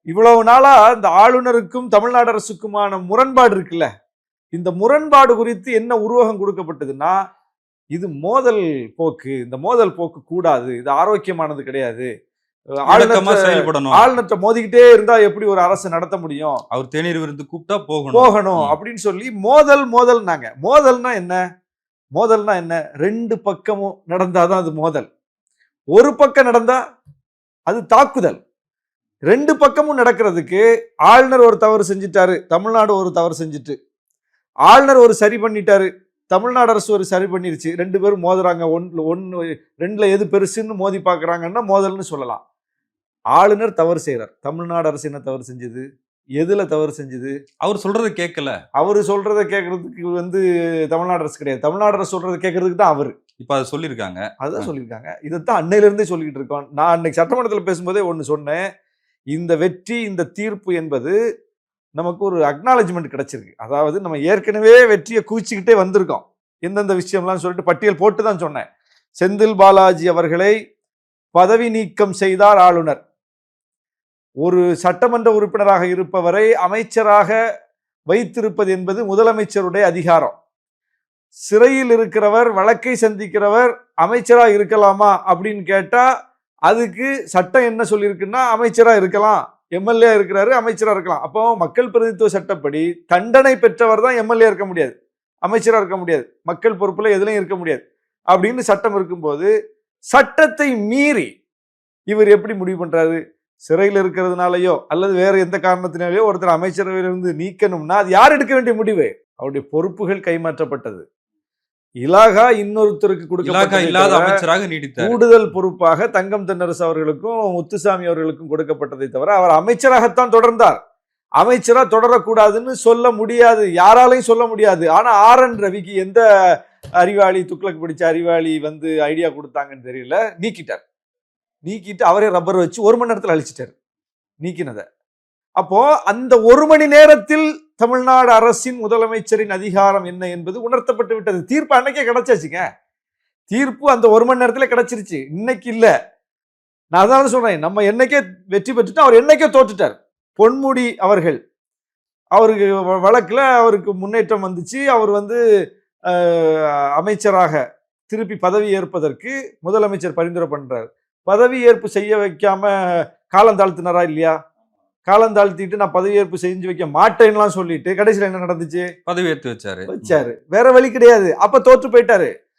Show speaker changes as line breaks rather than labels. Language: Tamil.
இவ்வளவு நாளா இந்த ஆளுநருக்கும் தமிழ்நாடு அரசுக்குமான முரண்பாடு இருக்குல்ல, இந்த முரண்பாடு குறித்து என்ன உருவகம் கொடுக்கப்பட்டதுன்னா, இது மோதல் போக்கு, இந்த மோதல் போக்கு கூடாது, இது ஆரோக்கியமானது கிடையாது.
இணக்கமா செயல்படணும்.
ஆளுநர்கிட்ட மோதிக்கிட்டே இருந்தா எப்படி ஒரு அரசு நடத்த முடியும்?
அவர் தேநீர் விருந்து கூப்பிட்டா
போகணும் அப்படின்னு சொல்லி மோதல்னாங்க. மோதல்னா என்ன? 2 பக்கமும் நடந்தாதான் அது மோதல். ஒரு பக்கம் நடந்தா அது தாக்குதல். 2 பக்கமும் நடக்கிறதுக்கு ஆளுநர் ஒரு தவறு செஞ்சிட்டாரு, தமிழ்நாடு ஒரு தவறு செஞ்சுட்டு, ஆளுநர் ஒரு சரி பண்ணிட்டாரு, தமிழ்நாடு அரசு ஒரு சரி பண்ணிருச்சு, 2 பேரும் மோதுறாங்க, ஒன்னு 2ல எது பெருசுன்னு மோதி பார்க்கறாங்கன்னா மோதல்னு சொல்லலாம். ஆளுநர் தவறு செய்யறார், தமிழ்நாடு அரசு என்ன தவறு செஞ்சது, எதுல தவறு செஞ்சது?
அவர் சொல்றதை கேட்கல.
அவரு சொல்றதை கேட்கறதுக்கு தமிழ்நாடு அரசு கிடையாது, தமிழ்நாடு அரசு சொல்றதை கேட்கறதுக்கு தான் அவரு.
இப்ப அதை சொல்லியிருக்காங்க.
அதுதான் சொல்லியிருக்காங்க. இதைத்தான் அன்னையில இருந்தே சொல்லிட்டு இருக்கோம். நான் அன்னைக்கு சட்டமன்றத்தில் பேசும்போதே ஒன்னு சொன்னேன். இந்த வெற்றி, இந்த தீர்ப்பு என்பது நமக்கு ஒரு அக்னாலஜ்மெண்ட் கிடைச்சிருக்கு. அதாவது நம்ம ஏற்கனவே வெற்றியை குவிச்சுக்கிட்டே வந்திருக்கோம். எந்தெந்த விஷயம்லாம் சொல்லிட்டு பட்டியல் போட்டு தான் சொன்னேன். செந்தில் பாலாஜி அவர்களை பதவி நீக்கம் செய்தார் ஆளுநர். ஒரு சட்டமன்ற உறுப்பினராக இருப்பவரை அமைச்சராக வைத்திருப்பது என்பது முதலமைச்சருடைய அதிகாரம். சிறையில் இருக்கிறவர், வழக்கை சந்திக்கிறவர் அமைச்சராக இருக்கலாமா அப்படின்னு கேட்டா அதுக்கு சட்டம் என்ன சொல்லியிருக்குன்னா அமைச்சரா இருக்கலாம், எம்எல்ஏ இருக்கிறாரு அமைச்சரா இருக்கலாம். அப்போ மக்கள் பிரதிநிதித்துவ சட்டப்படி தண்டனை பெற்றவர் தான் எம்எல்ஏ இருக்க முடியாது, அமைச்சரா இருக்க முடியாது, மக்கள் பொறுப்புல எதுலையும் இருக்க முடியாது அப்படின்னு சட்டம் இருக்கும்போது, சட்டத்தை மீறி இவர் எப்படி முடிவு பண்றாரு? சிறையில் இருக்கிறதுனாலயோ அல்லது வேற எந்த காரணத்தினாலேயோ ஒருத்தர் அமைச்சரவையிலிருந்து நீக்கணும்னா அது யார் எடுக்க வேண்டிய முடிவு? அவருடைய பொறுப்புகள் கைமாற்றப்பட்டது. இலாகா இன்னொருத்தருக்கு கொடுக்கப்பட்ட கூடுதல் பொறுப்பாக தங்கம் தென்னரசு அவர்களுக்கும் முத்துசாமி அவர்களுக்கும் கொடுக்கப்பட்டதை தவிர அவர் அமைச்சராகத்தான் தொடர்ந்தார். அமைச்சரா தொடரக்கூடாதுன்னு சொல்ல முடியாது, யாராலையும் சொல்ல முடியாது. ஆனா RN ரவிக்கு எந்த அறிவாளி, துக்ளக் பிடிச்ச அறிவாளி ஐடியா கொடுத்தாங்கன்னு தெரியல, நீக்கிட்டு அவரே ரப்பர் வச்சு 1 மணி நேரத்தில் அழிச்சிட்டாரு நீக்கினதை. அப்போ அந்த 1 மணி நேரத்தில் தமிழ்நாடு அரசின் முதலமைச்சரின் அதிகாரம் என்ன என்பது உணர்த்தப்பட்டு விட்டது. தீர்ப்பு அன்னைக்கே கிடைச்சாச்சுங்க. தீர்ப்பு அந்த 1 மணி நேரத்துல கிடைச்சிருச்சு, இன்னைக்கு இல்ல. நான் அதான் சொல்றேன், நம்ம என்னைக்கே வெற்றி பெற்றுட்டு அவர் என்னைக்கே தோற்றுட்டார். பொன்முடி அவர்கள், அவருக்கு வழக்குல அவருக்கு முன்னேற்றம் வந்துச்சு, அவர் அமைச்சராக திருப்பி பதவி ஏற்பதற்கு முதலமைச்சர் பரிந்துரை பண்றார். பதவி ஏற்பு செய்ய வைக்காம காலம் தாழ்த்தினாரா இல்லையா? காலம் தாழ்த்திட்டு நான் பதவியேற்பு செஞ்சு வைக்க மாட்டேன்லாம் சொல்லிட்டு கடைசியில் என்ன நடந்துச்சு?
பதவியேற்று வச்சாரு.
வேற வழி கிடையாது. அப்ப தோற்று போயிட்டாரு.